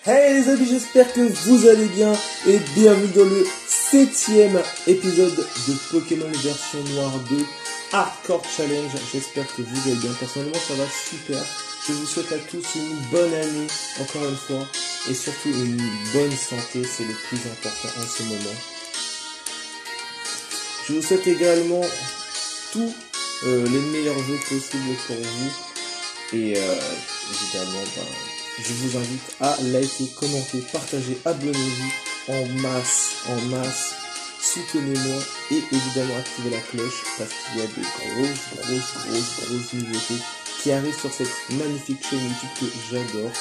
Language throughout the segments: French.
Hey les amis, j'espère que vous allez bien et bienvenue dans le 7e épisode de Pokémon version noire 2 Hardcore Challenge. J'espère que vous allez bien. Personnellement, ça va super. Je vous souhaite à tous une bonne année, encore une fois, et surtout une bonne santé, c'est le plus important en ce moment. Je vous souhaite également tous les meilleurs jeux possibles pour vous et évidemment, je vous invite à liker, commenter, partager, abonnez-vous en masse, soutenez-moi et évidemment activez la cloche parce qu'il y a des grosses nouveautés qui arrivent sur cette magnifique chaîne YouTube que j'adore.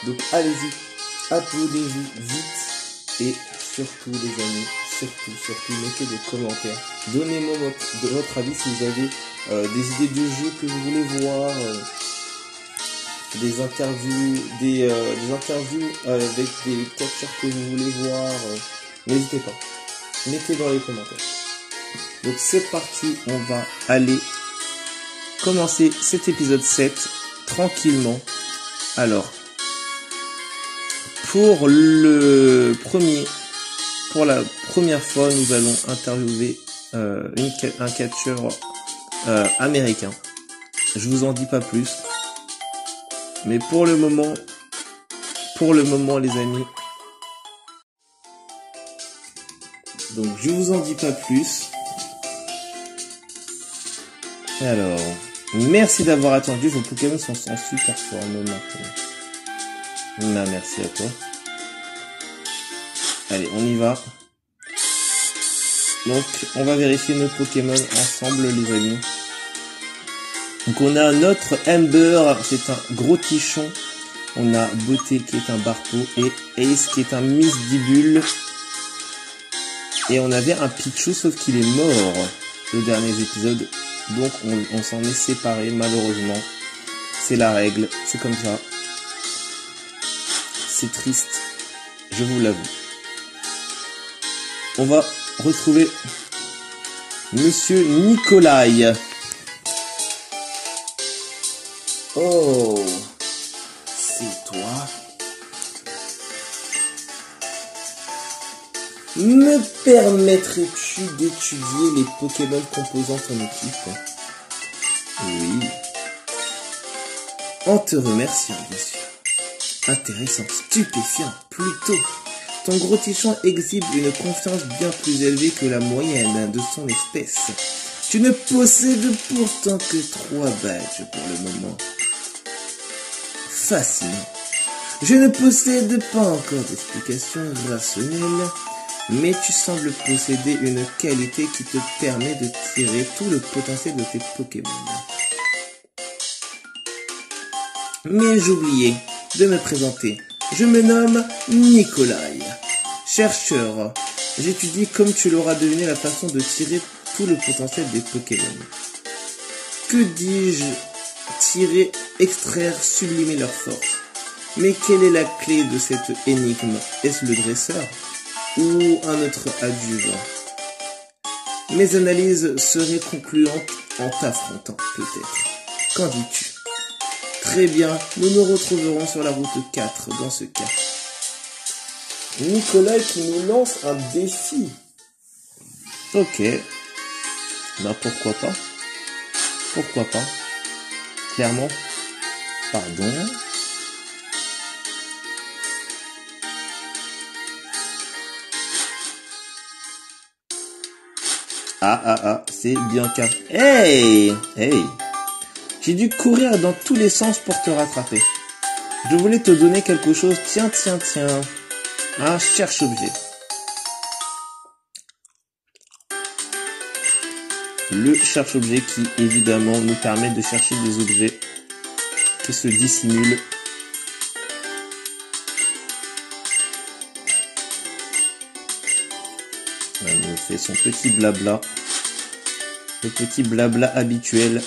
Donc allez-y, abonnez-vous vite et surtout les amis, surtout mettez des commentaires. Donnez-moi votre avis si vous avez des idées de jeux que vous voulez voir. Des interviews avec des catcheurs que vous voulez voir, n'hésitez pas, mettez dans les commentaires. Donc c'est parti, on va aller commencer cet épisode 7 tranquillement. Alors, pour la première fois, nous allons interviewer un catcheur américain. Je vous en dis pas plus. Mais pour le moment les amis, donc je vous en dis pas plus. Alors, merci d'avoir attendu, vos Pokémon sont en super forme maintenant. Merci à toi. Allez, on y va. Donc, on va vérifier nos Pokémon ensemble les amis. Donc on a notre Ember, c'est un gros tichon. On a Beauté qui est un Barpo et Ace qui est un Misdibule. Et on avait un Pichu sauf qu'il est mort le dernier épisode. Donc on s'en est séparé malheureusement. C'est la règle, c'est comme ça. C'est triste, je vous l'avoue. On va retrouver Monsieur Nikolai. Oh, c'est toi. Me permettrais-tu d'étudier les Pokémon composant ton équipe? Oui. En te remerciant, bien sûr. Intéressant, stupéfiant, plutôt. Ton gros tichon exhibe une confiance bien plus élevée que la moyenne de son espèce. Tu ne possèdes pourtant que 3 badges pour le moment. Fascinant. Je ne possède pas encore d'explication rationnelle, mais tu sembles posséder une qualité qui te permet de tirer tout le potentiel de tes Pokémon. Mais j'oubliais de me présenter. Je me nomme Nikolai. Chercheur, j'étudie comme tu l'auras deviné la façon de tirer tout le potentiel des Pokémon. Que dis-je? Tirer, extraire, sublimer leur force. Mais quelle est la clé de cette énigme? Est-ce le dresseur ou un autre adjuvant? Mes analyses seraient concluantes en t'affrontant, peut-être. Qu'en dis-tu? Très bien, nous nous retrouverons sur la route 4 dans ce cas. Nicolas qui nous lance un défi. Ok. Ben pourquoi pas? Pourquoi pas? Clairement. Pardon. C'est Bianca. Hey! J'ai dû courir dans tous les sens pour te rattraper. Je voulais te donner quelque chose. Tiens. Un cherche-objet. Le cherche-objet qui, évidemment, nous permet de chercher des objets qui se dissimulent. Elle nous fait son petit blabla. Le petit blabla habituel.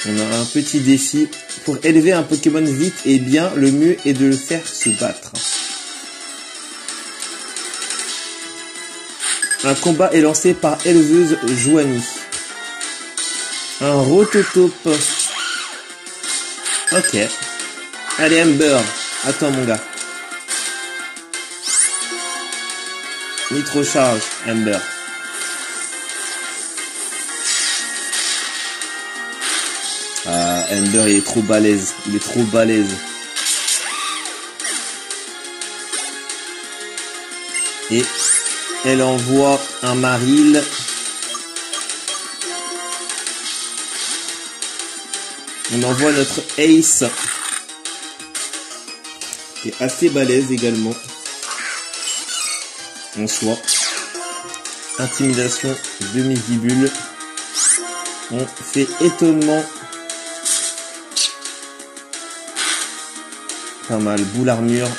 On a un petit défi. Pour élever un Pokémon vite et bien, le mieux est de le faire se battre. Un combat est lancé par éleveuse Joanie. Un Rototope. Ok. Allez, Ember. Attends, mon gars. Nitro charge, Ember. Ah, Ember, il est trop balèze. Il est trop balèze. Et elle envoie un Marill. On envoie notre Ace. Qui est assez balèze également. En soi. Intimidation demi-vibule. On fait étonnement. Pas mal. Boule armure.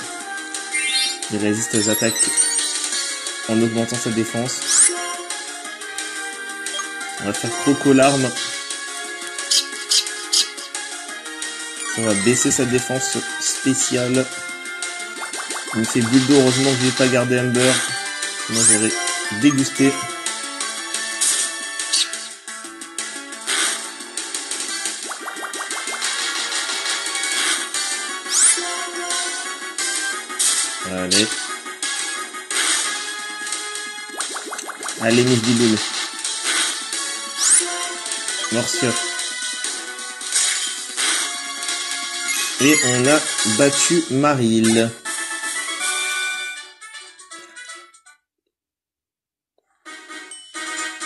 Il résiste aux attaques en augmentant sa défense. On va faire Coco l'arme. On va baisser sa défense spéciale. Il me fait bulle d'eau. Heureusement que je n'ai pas gardé Ember. Sinon j'aurais dégusté. Allez. Allez, Miss Biboul. Morsure. Et on a battu Marill.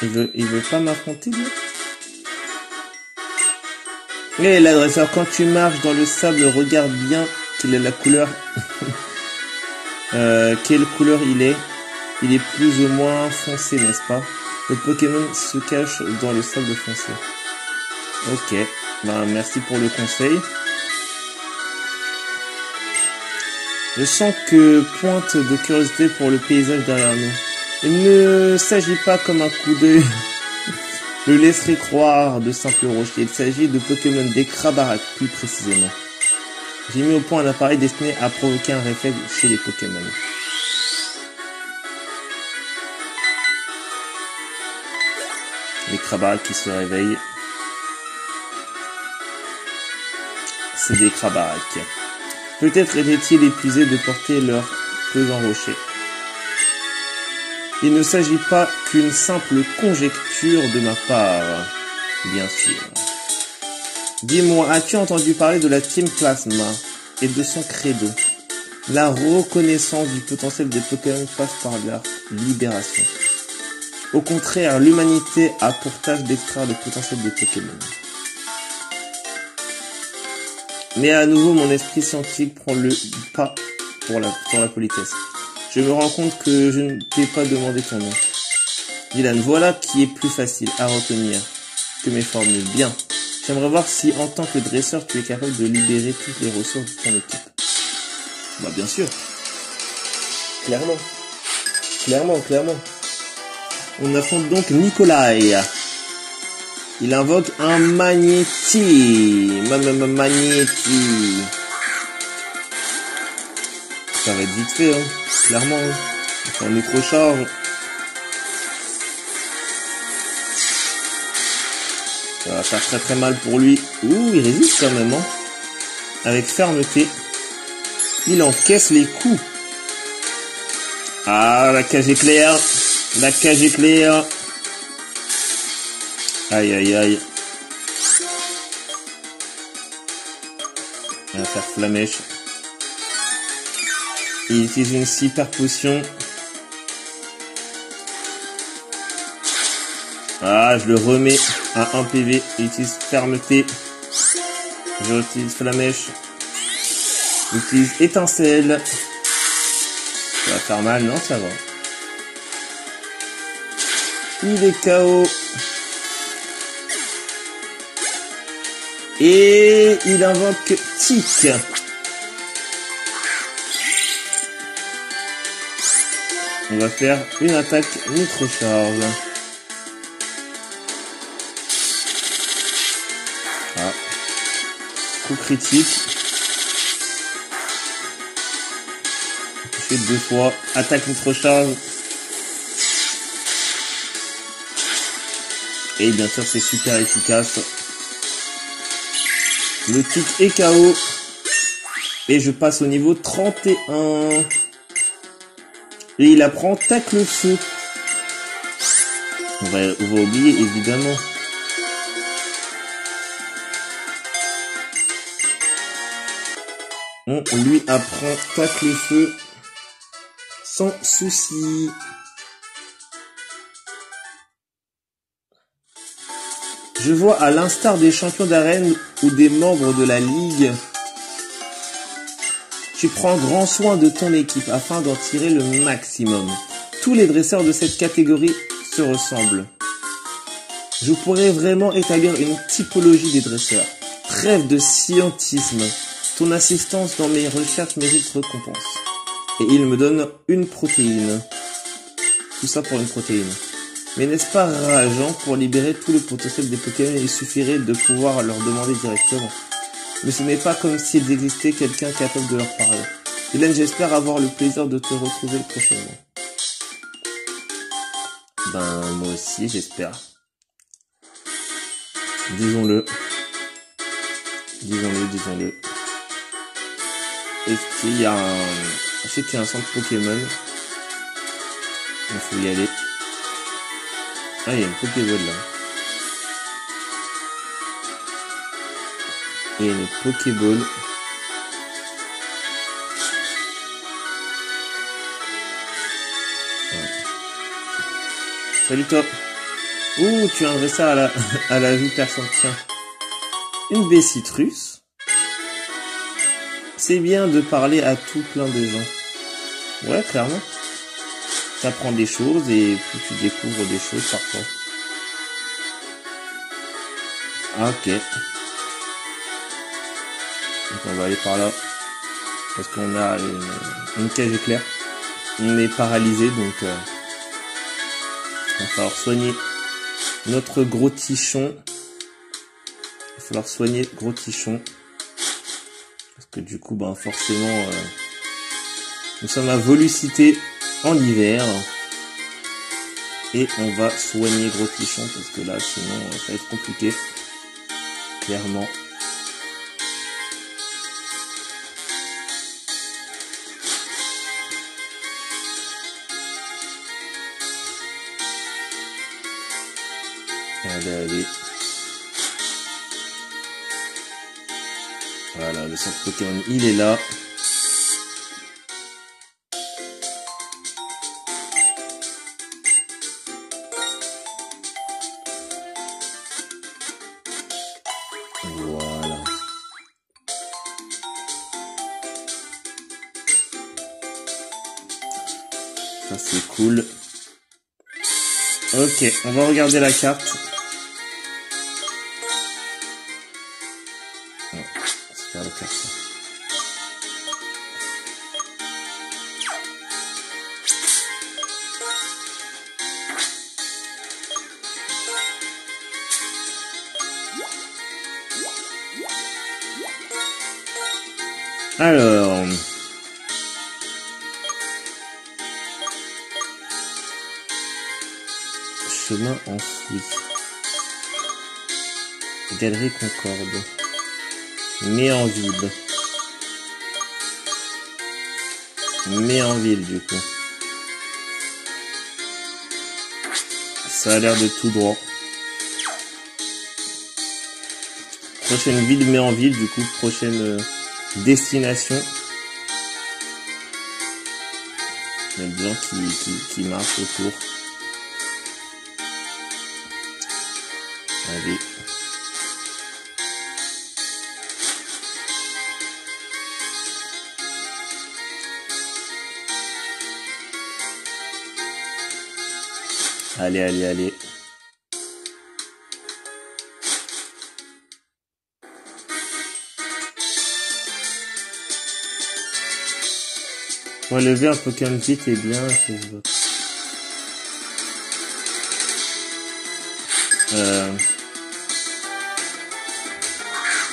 Il veut pas m'affronter, lui. Et l'adresseur, quand tu marches dans le sable, regarde bien quelle est la couleur. Quelle couleur il est. Il est plus ou moins foncé, n'est-ce pas? Le Pokémon se cache dans le sable foncé. Ok. Ben, merci pour le conseil. Je sens que pointe de curiosité pour le paysage derrière nous. Il ne s'agit pas comme un coup d'œil. Je le laisserai croire de simples rochers. Il s'agit de Pokémon des Crabarac, plus précisément. J'ai mis au point un appareil destiné à provoquer un réflexe chez les Pokémon. Les Crabarac qui se réveillent. C'est des Crabarac. Peut-être étaient-ils épuisés de porter leur pesant rocher. Il ne s'agit pas qu'une simple conjecture de ma part, bien sûr. Dis-moi, as-tu entendu parler de la Team Plasma et de son credo? La reconnaissance du potentiel des Pokémon passe par leur libération. Au contraire, l'humanité a pour tâche d'extraire le potentiel des Pokémon. Mais à nouveau, mon esprit scientifique prend le pas pour la politesse. Je me rends compte que je ne t'ai pas demandé ton nom. Dylan, voilà qui est plus facile à retenir que mes formules. Bien. J'aimerais voir si, en tant que dresseur, tu es capable de libérer toutes les ressources de ton équipe. Bah, bien sûr. Clairement. Clairement. On affronte donc Nikolai. Il invoque un Magnéti. Magnéti. Ça va être vite fait, hein. Clairement. Hein. On microcharge. Ça va faire très très mal pour lui. Ouh, il résiste quand même, hein. Avec fermeté. Il encaisse les coups. Ah, la cage éclair. La cage éclair. Aïe, aïe, aïe. On va faire flamèche. Il utilise une super potion. Ah, je le remets à 1 PV. Il utilise fermeté. J'utilise flamèche. J'utilise étincelle. Ça va faire mal, non? Ça va. Il est KO. Et il invoque Tic. On va faire une attaque microcharge. Ah. Coup critique. Touché 2 fois. Attaque microcharge. Et bien sûr c'est super efficace. Le tic est KO. Et je passe au niveau 31. Et il apprend tacle le feu. On va oublier évidemment. On lui apprend tacle le feu sans souci. Je vois à l'instar des champions d'arène ou des membres de la ligue, tu prends grand soin de ton équipe afin d'en tirer le maximum. Tous les dresseurs de cette catégorie se ressemblent. Je pourrais vraiment établir une typologie des dresseurs. Trêve de scientisme. Ton assistance dans mes recherches mérite récompense. Et il me donne une protéine. Tout ça pour une protéine. Mais n'est-ce pas rageant? Pour libérer tout le potentiel des Pokémon, il suffirait de pouvoir leur demander directement. Mais ce n'est pas comme s'il existait quelqu'un capable de leur parler. Hélène, j'espère avoir le plaisir de te retrouver prochainement. Ben, moi aussi, j'espère. Disons-le. Disons-le. Est-ce qu'il y a un... Je sais qu'il y a un centre Pokémon. Il faut y aller. Ah, il y a une Pokéball là. Il y a une Pokéball. Ouais. Salut toi. Ouh, tu as un dresseur à la vue personne. Tiens. Une baie citrus. C'est bien de parler à tout plein de gens. Ouais, clairement. Tu apprends des choses et puis tu découvres des choses parfois. Ah, ok. Donc on va aller par là. Parce qu'on a une cage éclair. On est paralysé donc il va falloir soigner notre gros tichon. Il va falloir soigner gros tichon. Parce que du coup, ben forcément, nous sommes à Volucité en hiver. Et on va soigner gros tichon parce que là, sinon, ça va être compliqué. Clairement. Allez. Voilà, le centre Pokémon, il est là. Voilà. Ça c'est cool. Ok, on va regarder la carte. C'est pas la carte. Alors, chemin enfoui. Galerie Concorde. Mais en vide. Mais en ville du coup. Ça a l'air de tout droit. Prochaine ville mais en ville du coup. Prochaine destination. Il y a des gens qui marchent autour. Allez. Allez. Relever un Pokémon vite et bien, c'est je vote.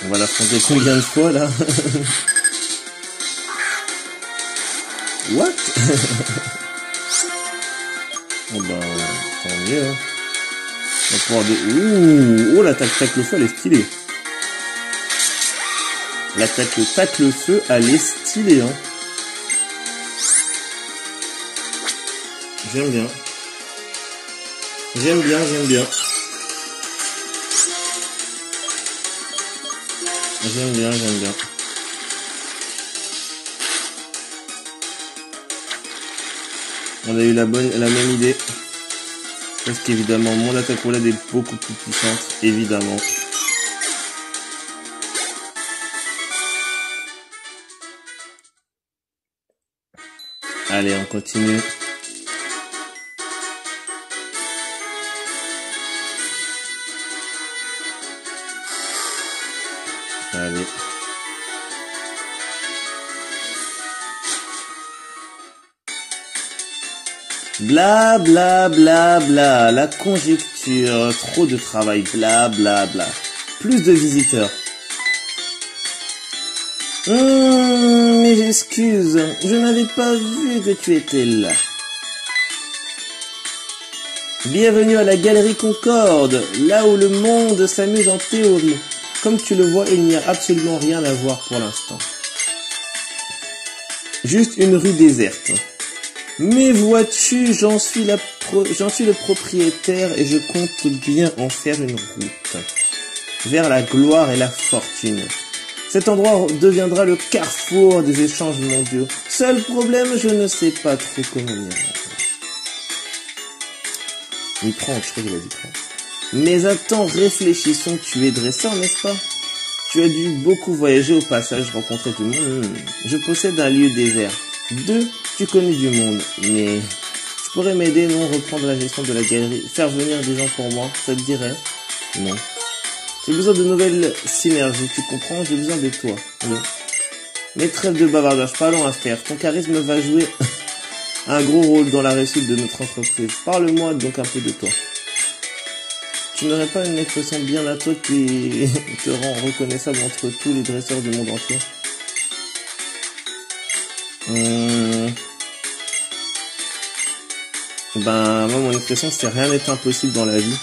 On va l'affronter combien de fois là? What? Oh ben, tant mieux hein. On va pouvoir oh l'attaque le feu elle est stylée. L'attaque tac le feu, elle est stylée, hein. J'aime bien. J'aime bien. J'aime bien, j'aime bien. On a eu la même idée. Parce qu'évidemment, mon attaque roulade est beaucoup plus puissante, évidemment. Allez, on continue. Allez. Bla bla bla bla, la conjecture, trop de travail, bla bla bla. Plus de visiteurs. Mes excuses, je n'avais pas vu que tu étais là. Bienvenue à la Galerie Concorde, là où le monde s'amuse en théorie. Comme tu le vois, il n'y a absolument rien à voir pour l'instant. Juste une rue déserte. Mais vois-tu, j'en suis le propriétaire et je compte bien en faire une route vers la gloire et la fortune. Cet endroit deviendra le carrefour des échanges mondiaux. Seul problème, je ne sais pas trop comment m'y rendre. Oui, 30, je crois qu'il a dit 30. Mais attends, réfléchissons, tu es dresseur, n'est-ce pas? Tu as dû beaucoup voyager au passage, rencontrer du monde. Je possède un lieu désert. 2, tu connais du monde, mais tu pourrais m'aider, non, reprendre la gestion de la galerie, faire venir des gens pour moi, ça te dirait? Non. J'ai besoin de nouvelles synergies, tu comprends? J'ai besoin de toi. Oui. Mais trêve de bavardage, parlons à faire. Ton charisme va jouer un gros rôle dans la réussite de notre entreprise. Parle-moi donc un peu de toi. Tu n'aurais pas une expression bien à toi qui te rend reconnaissable entre tous les dresseurs du monde entier? Ben, moi, mon expression, c'est rien n'est impossible dans la vie.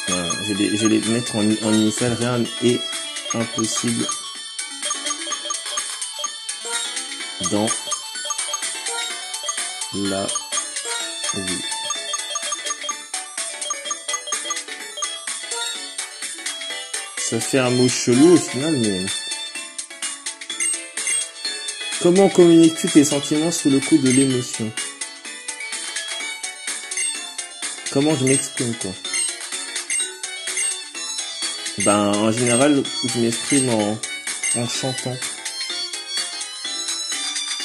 Voilà, je vais les mettre en initial, rien n'est impossible dans la vie. Ça fait un mot chelou au final, mais... Comment communiques-tu tes sentiments sous le coup de l'émotion? Comment je m'exprime, quoi? Ben, en général, je m'exprime en chantant.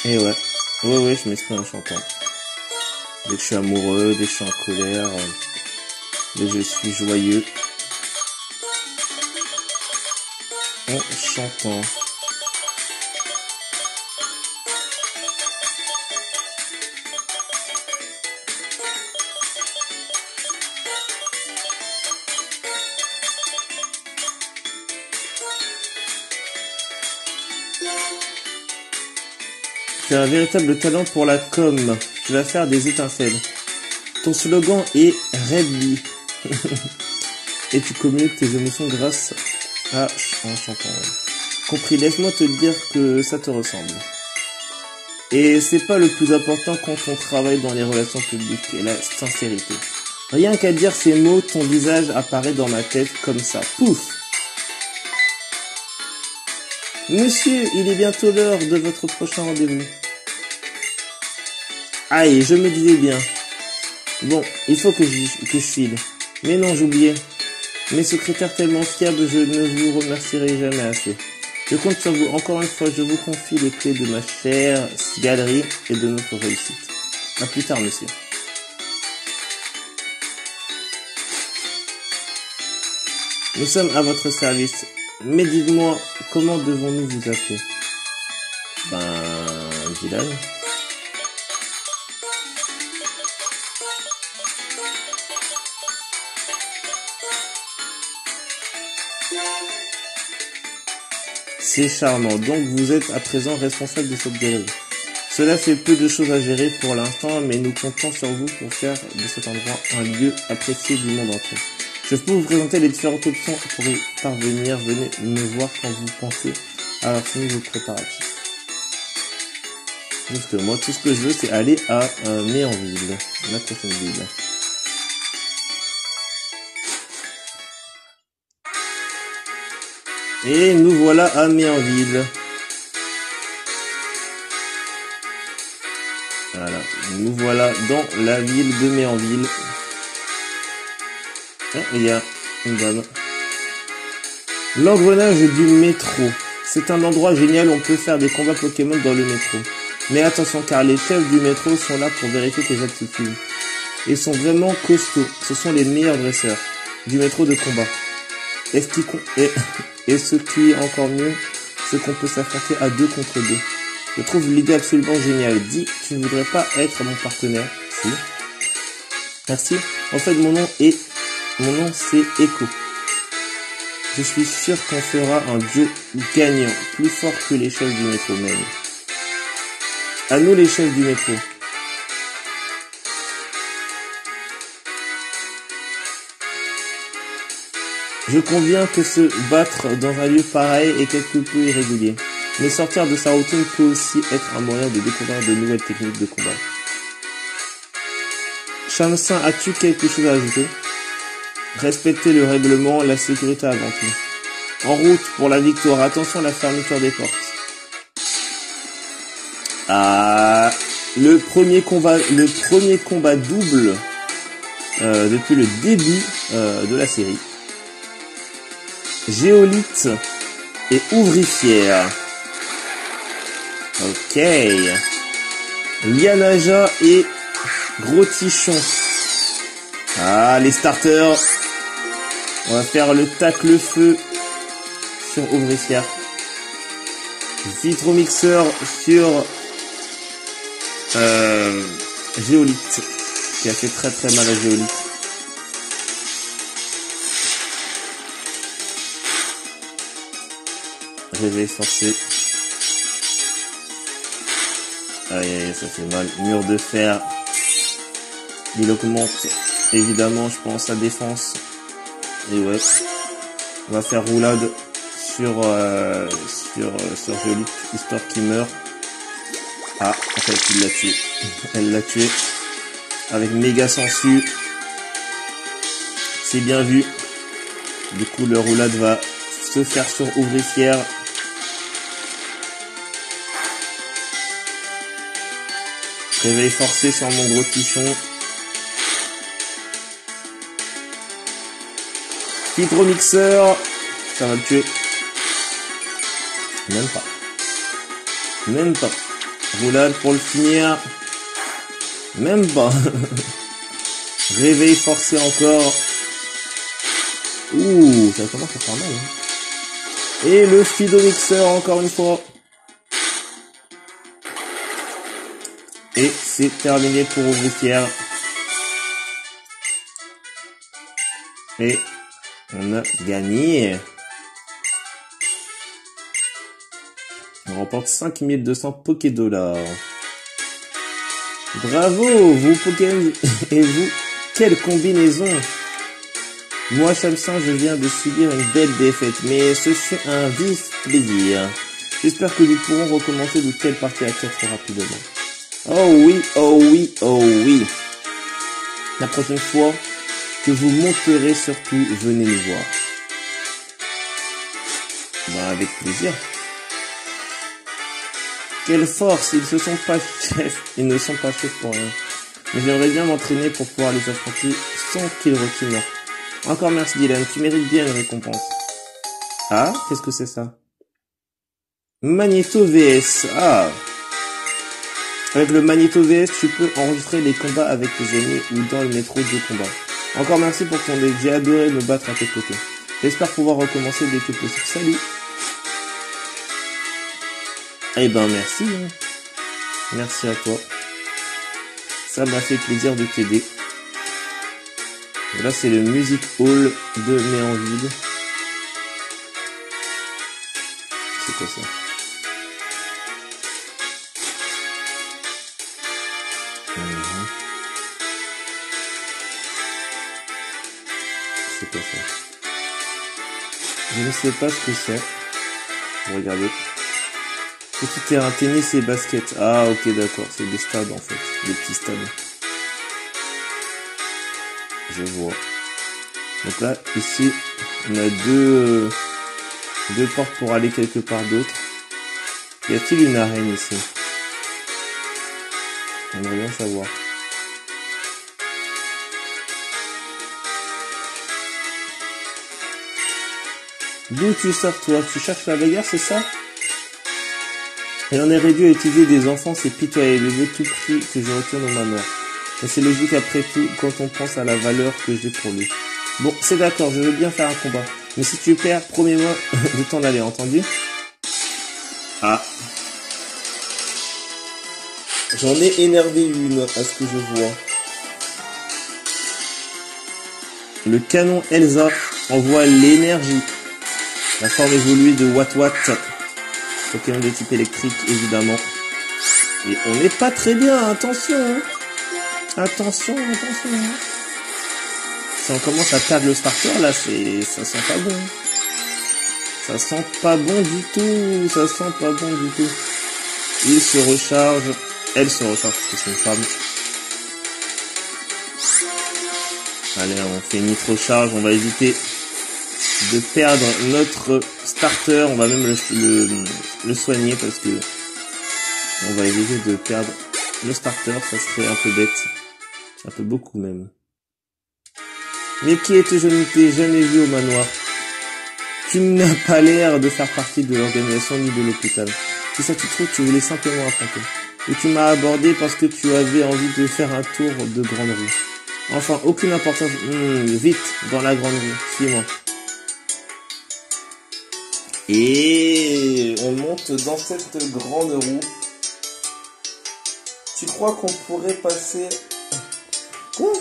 Et ouais, je m'exprime en chantant. Dès que je suis amoureux, dès que je suis en colère, dès que je suis joyeux. En chantant. Tu as un véritable talent pour la com. Tu vas faire des étincelles. Ton slogan est Redby. Et tu communiques tes émotions grâce à en chantant. Compris, laisse-moi te dire que ça te ressemble. Et c'est pas le plus important quand on travaille dans les relations publiques et la sincérité. Rien qu'à dire ces mots, ton visage apparaît dans ma tête comme ça. Pouf! Monsieur, il est bientôt l'heure de votre prochain rendez-vous. Aïe, je me disais bien. Bon, il faut que je file. Mais non, j'oubliais. Mes secrétaires tellement fiables, je ne vous remercierai jamais assez. Je compte sur vous. Encore une fois, je vous confie les clés de ma chère galerie et de notre réussite. À plus tard, monsieur. Nous sommes à votre service. Mais dites-moi, comment devons-nous vous appeler? Dylan. C'est charmant. Donc vous êtes à présent responsable de cette galerie. Cela fait peu de choses à gérer pour l'instant, mais nous comptons sur vous pour faire de cet endroit un lieu apprécié du monde entier. Je peux vous présenter les différentes options pour y parvenir. Venez me voir quand vous pensez avoir fini vos préparatifs. Parce que moi, tout ce que je veux, c'est aller à Méanville, la prochaine ville. Et nous voilà à Méanville. Voilà, nous voilà dans la ville de Méanville. Ah, il y a une dame. L'engrenage du métro. C'est un endroit génial où on peut faire des combats Pokémon dans le métro. Mais attention, car les chefs du métro sont là pour vérifier tes aptitudes. Ils sont vraiment costauds. Ce sont les meilleurs dresseurs du métro de combat. Et ce qui est encore mieux, c'est qu'on peut s'affronter à 2 contre 2. Je trouve l'idée absolument géniale. Dis, tu ne voudrais pas être mon partenaire? Si. Merci. En fait, mon nom c'est Echo. Je suis sûr qu'on fera un duo gagnant, plus fort que les chefs du métro même. À nous les chefs du métro. Je conviens que se battre dans un lieu pareil est quelque peu irrégulier. Mais sortir de sa routine peut aussi être un moyen de découvrir de nouvelles techniques de combat. Shamsin, as-tu quelque chose à ajouter? Respectez le règlement, la sécurité avant tout. En route pour la victoire, attention à la fermeture des portes. Ah, le premier combat double depuis le début de la série. Géolite et Ouvrifière. Ok. Lianaja et Gros Tichon. Ah, les starters. On va faire le tacle feu sur Ouvrifière. Vitromixeur sur Géolite. Qui a fait très très mal à Géolite. Réveil forcé. Aïe aïe, ça fait mal. Mur de fer. Il augmente évidemment, je pense, sa défense. Et ouais. On va faire roulade sur Géolite, histoire qu'il meure. Ah, en fait, il l'a tué. Elle l'a tué. Avec méga sensu. C'est bien vu. Du coup, le roulade va se faire sur Ouvrifière. Réveil forcé sur mon Gros Tichon. Hydromixeur. Ça va le tuer. Même pas. Même pas. Roulade pour le finir. Même pas. Réveil forcé encore. Ouh, ça commence à faire mal. Hein. Et le Fidomixeur encore une fois. Et c'est terminé pour Ouvrifière. Et on a gagné. On remporte 5200 Pokédollars. Bravo, vous Pokémon. Et vous, quelle combinaison. Moi, Shamsin, je viens de subir une belle défaite, mais ce fut un vif plaisir. J'espère que nous pourrons recommencer de telles parties à 4 rapidement. Oh oui, oh oui, oh oui. La prochaine fois que vous monterez surtout, venez nous voir. Bah, avec plaisir. Quelle force, ils ne sont pas chefs pour rien. Mais j'aimerais bien m'entraîner pour pouvoir les affronter sans qu'ils reculent. Encore merci Dylan, tu mérites bien une récompense. Ah, qu'est-ce que c'est ça? Magneto VS, ah. Avec le Magneto VS, tu peux enregistrer les combats avec tes amis ou dans le métro de combat. Encore merci pour ton aide, j'ai adoré me battre à tes côtés. J'espère pouvoir recommencer dès que possible. Salut. Eh ben merci. Merci à toi. Ça m'a fait plaisir de t'aider. Là c'est le Music Hall de Méanville. C'est quoi ça? C'est quoi ça? ça. Je ne sais pas ce que c'est. Regardez. Petit terrain, tennis et basket. Ah, ok, d'accord. C'est des stades, en fait. Des petits stades. Je vois. Donc là, ici, on a deux portes pour aller quelque part d'autre. Y a-t-il une arène ici? J'aimerais bien savoir. D'où tu sors, toi? Tu cherches la bagarre, c'est ça? Et on est réduit à utiliser des enfants, c'est pitoyable. Je veux tout prix que je retourne au manoir. Mais c'est logique après tout, quand on pense à la valeur que j'ai pour lui. Bon, c'est d'accord, je veux bien faire un combat. Mais si tu perds, promets-moi de t'en aller, entendu? Ah. J'en ai énervé une, à ce que je vois. Le canon Elsa envoie l'énergie. La forme évoluée de Wat-Wat. Pokémon de type électrique, évidemment. Et on n'est pas très bien, attention. Hein. Attention. Hein. Si on commence à perdre le starter, là, ça sent pas bon. Ça sent pas bon du tout. Il se recharge. Elle se recharge parce que c'est une femme. Allez, on fait une nitro-charge. On va éviter de perdre notre starter. On va même le soigner parce que on va éviter de perdre le starter. Ça serait un peu bête. Un peu beaucoup même. Mais qui es-tu? Je ne t'ai jamais vu au manoir. Tu n'as pas l'air de faire partie de l'organisation ni de l'hôpital. Si ça tu trouves, tu voulais simplement affronter. Et tu m'as abordé parce que tu avais envie de faire un tour de grande rue. Enfin, aucune importance. Vite, dans la grande rue. Suis-moi. Et on monte dans cette grande roue. Tu crois qu'on pourrait passer... Quoi?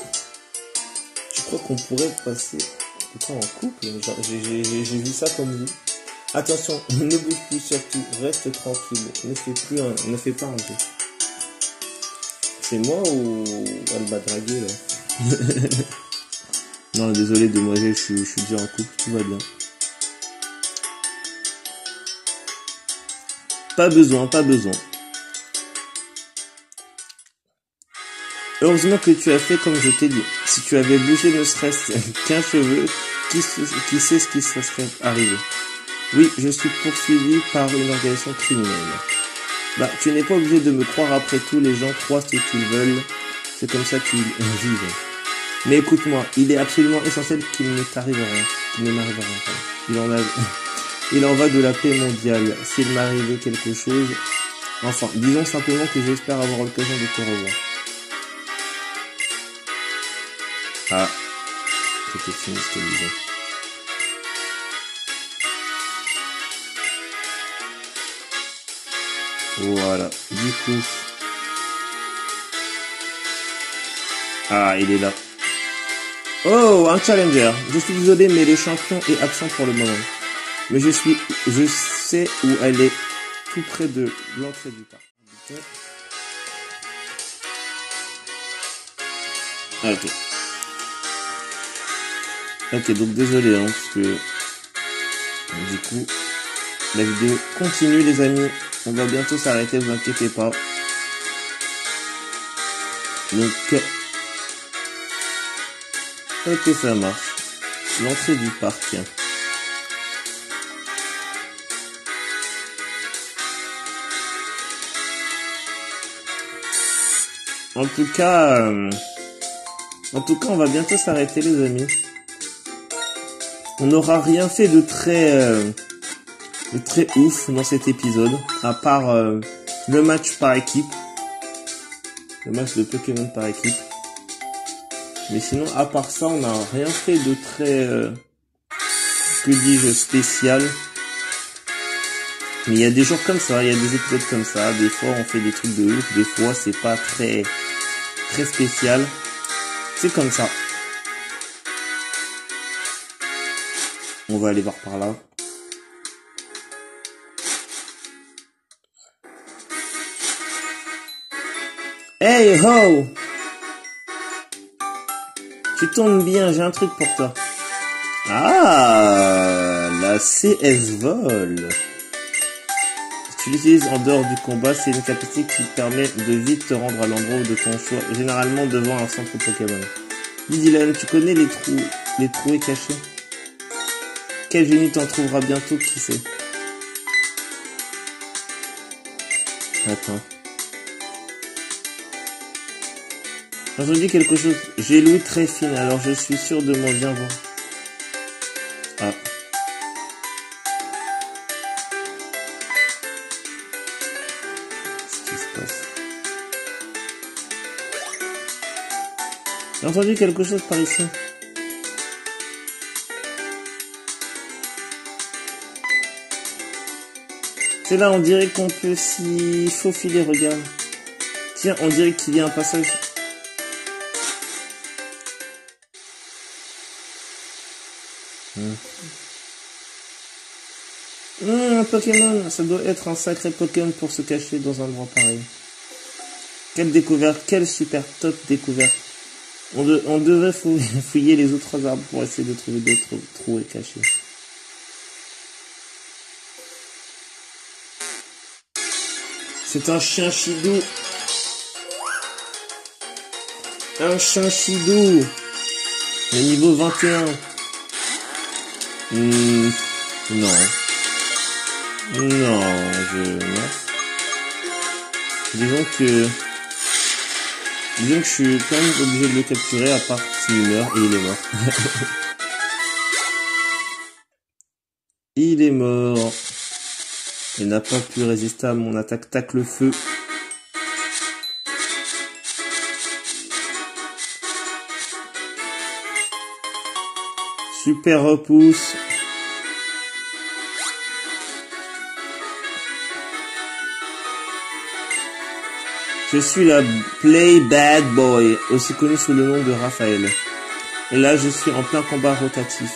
Tu crois qu'on pourrait passer... en couple? J'ai vu ça comme vous. Attention, ne bouge plus surtout, reste tranquille, ne fais pas un jeu. C'est moi ou elle m'a dragué là? Non, désolé demoiselle, je suis déjà en couple, tout va bien. Pas besoin. Heureusement que tu as fait comme je t'ai dit. Si tu avais bougé ne serait-ce qu'un cheveu, qui sait ce qui se serait arrivé? Oui, je suis poursuivi par une organisation criminelle. Bah, tu n'es pas obligé de me croire, après tout, les gens croient ce qu'ils veulent. C'est comme ça qu'ils vivent. Mais écoute-moi, il est absolument essentiel qu'il ne t'arrive rien. Qu'il ne m'arrive rien. Il en va de la paix mondiale. S'il m'arrivait quelque chose... Enfin, disons simplement que j'espère avoir l'occasion de te revoir. Ah, c'était fini ce que je disais. Voilà, du coup... Ah, il est là. Oh, un challenger. Je suis désolé, mais le champion est absent pour le moment. Mais je sais où elle est, tout près de l'entrée du parc. Ok. Ok, donc désolé, hein, parce que... Du coup, la vidéo continue, les amis. On va bientôt s'arrêter, vous inquiétez pas. Donc... Ok, ça marche. L'entrée du parc. En tout cas, on va bientôt s'arrêter, les amis. On n'aura rien fait de très ouf dans cet épisode, à part le match par équipe, le match de Pokémon par équipe. Mais sinon, à part ça, on n'a rien fait de très, que dis-je, spécial. Mais il y a des jours comme ça, il y a des épisodes comme ça. Des fois, on fait des trucs de ouf, des fois, c'est pas très spécial. C'est comme ça. On va aller voir par là. Hey ho! Tu tournes bien, j'ai un truc pour toi. Ah, la CS Vol. Si tu l'utilises en dehors du combat, c'est une capacité qui te permet de vite te rendre à l'endroit de ton choix, généralement devant un centre Pokémon. Dis Dylan, tu connais les trous cachés? Quel génie t'en trouvera bientôt, qui sait? Attends. Quand je dis quelque chose, j'ai l'ouïe très fine, alors je suis sûr de m'en bien voir. Ah. Qu'est-ce qui se passe? J'ai entendu quelque chose par ici. C'est là, on dirait qu'on peut s'y faufiler, regarde. Tiens, on dirait qu'il y a un passage. Un Pokémon, ça doit être un sacré Pokémon pour se cacher dans un endroit pareil. Quelle découverte, quelle super top découverte. On devrait fouiller les autres arbres pour essayer de trouver d'autres trous cachés. C'est un chien chidou. Un chien chidou. Le niveau 21. Non. Non, non. Disons que je suis quand même obligé de le capturer, à part s'il meurt, et il est mort. Il est mort. Il n'a pas pu résister à mon attaque tacle feu. Super repousse. Je suis la Play Bad Boy, aussi connue sous le nom de Raphaël. Et là, je suis en plein combat rotatif.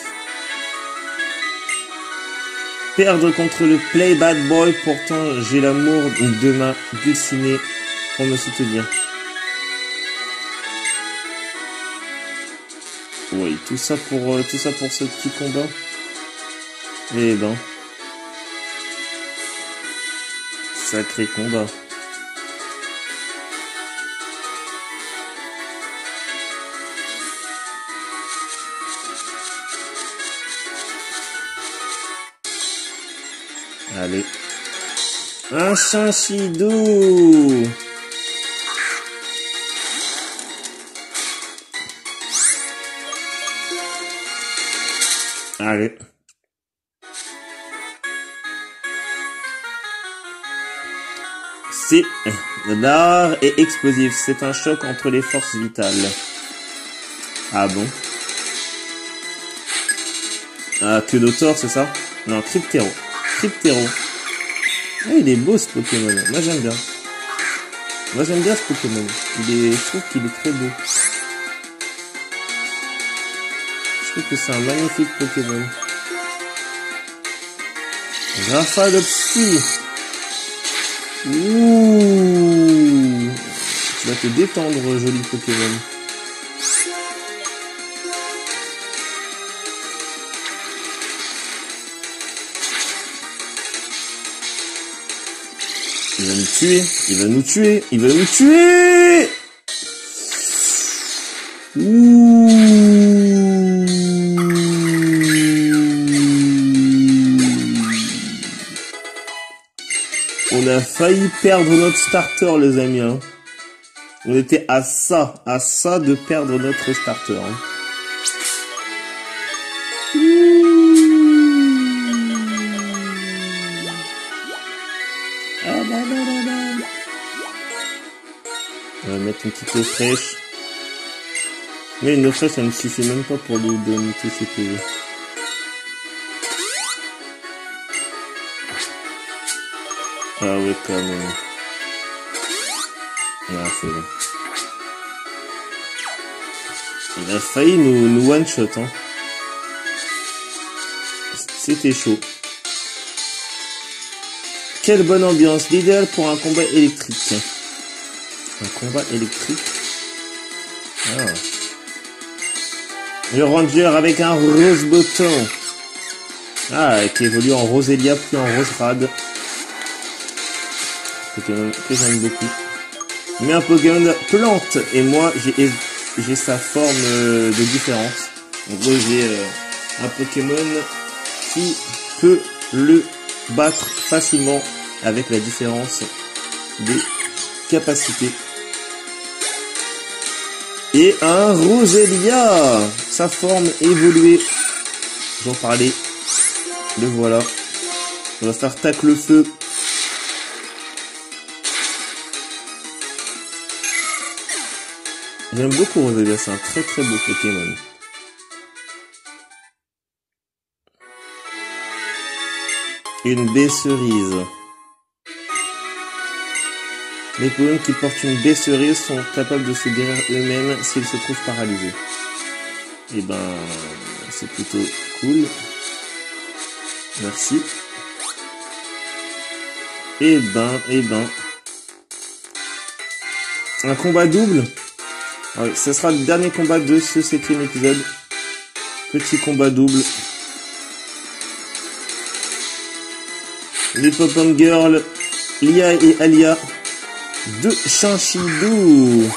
Perdre contre le Play Bad Boy, pourtant j'ai l'amour de ma dulcinée pour me soutenir. Oui, tout ça pour ce petit combat. Eh ben, sacré combat. Allez. Un Chanchidou. Allez. C'est rare et explosif. C'est un choc entre les forces vitales. Ah bon? Ah, que d'auteur, c'est ça? Non, Cryptero. Cryptero. Ah, il est beau ce Pokémon. Moi j'aime bien. Moi j'aime bien ce Pokémon. Je trouve qu'il est très beau. Je trouve que c'est un magnifique Pokémon. Rafalopsy. Ouh. Tu vas te détendre, joli Pokémon. Il va nous tuer, il va nous tuer, il va nous tuer. Ouh. On a failli perdre notre starter, les amis. Hein. On était à ça de perdre notre starter. Hein. On va mettre une petite eau fraîche. Mais une eau fraîche, ça ne suffit même pas pour lui donner tous ses PV. Ah ouais, quand même. Ah, c'est bon. Il a failli nous one-shot, hein. C'était chaud. Quelle bonne ambiance, l'idéal pour un combat électrique. Un combat électrique. Ah. Le Ranger avec un Rose Bottom. Ah, qui évolue en Roselia puis en Rose Rad. Pokémon que j'aime beaucoup. Mais un Pokémon plante. Et moi, j'ai sa forme de différence. En gros, j'ai un Pokémon qui peut le battre facilement avec la différence des capacités. Et un Roselia, sa forme évoluée. J'en parlais. Le voilà. On va faire tacle le feu. J'aime beaucoup Roselia, c'est un très très beau Pokémon. Une baie cerise. Les Pokémon qui portent une baie cerise sont capables de se guérir eux-mêmes s'ils se trouvent paralysés. Et ben, c'est plutôt cool. Merci. Et ben. Un combat double. Ah oui, ce sera le dernier combat de ce 7e épisode. Petit combat double. Les Pop-Up Girls, Lia et Alia de Chinchidou.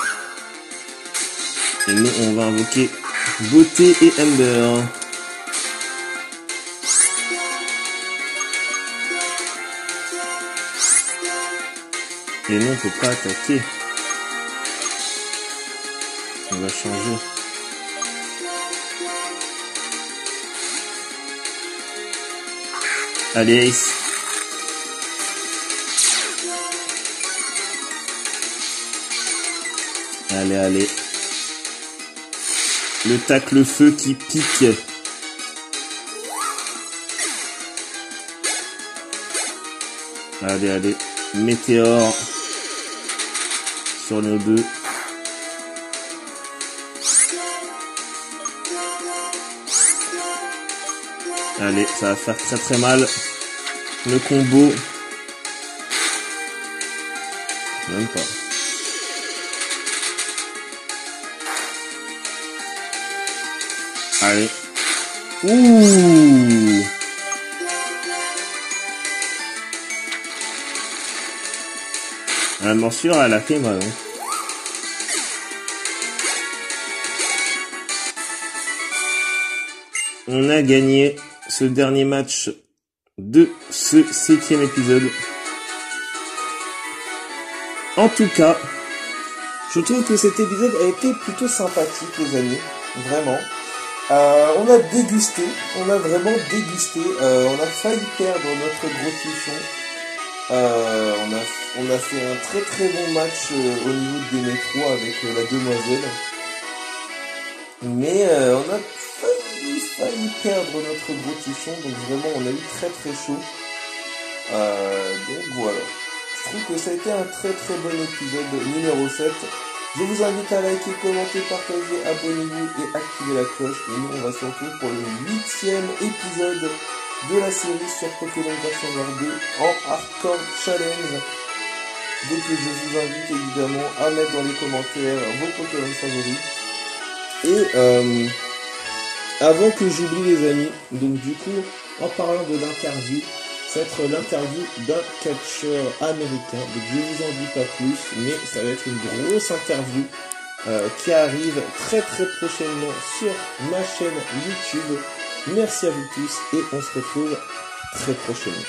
Et nous, on va invoquer Beauté et Ember. Et nous, on peut pas attaquer. On va changer. Allez, Ace. Allez. Le tacle feu qui pique. Allez. Météore. Sur nos deux. Allez, ça va faire très très mal. Le combo. Même pas. Allez. Ouh. La morsure, elle a fait mal. Hein. On a gagné ce dernier match de ce 7e épisode. En tout cas, je trouve que cet épisode a été plutôt sympathique, les amis. Vraiment. On a dégusté, on a vraiment dégusté. On a failli perdre notre gros tichon. On a fait un très très bon match au niveau des métros avec la demoiselle. Mais on a failli perdre notre gros tichon, donc vraiment on a eu très très chaud. Donc voilà. Je trouve que ça a été un très très bon épisode numéro 7. Je vous invite à liker, commenter, partager, abonnez-vous et activer la cloche. Et nous on va se retrouver pour le 8e épisode de la série sur Pokémon version 2 en Hardcore Challenge. Donc je vous invite évidemment à mettre dans les commentaires vos Pokémon favoris. Et avant que j'oublie les amis, donc du coup, en parlant de l'interview, ça va être l'interview d'un catcheur américain. Donc je vous en dis pas plus, mais ça va être une grosse interview qui arrive très très prochainement sur ma chaîne YouTube. Merci à vous tous et on se retrouve très prochainement.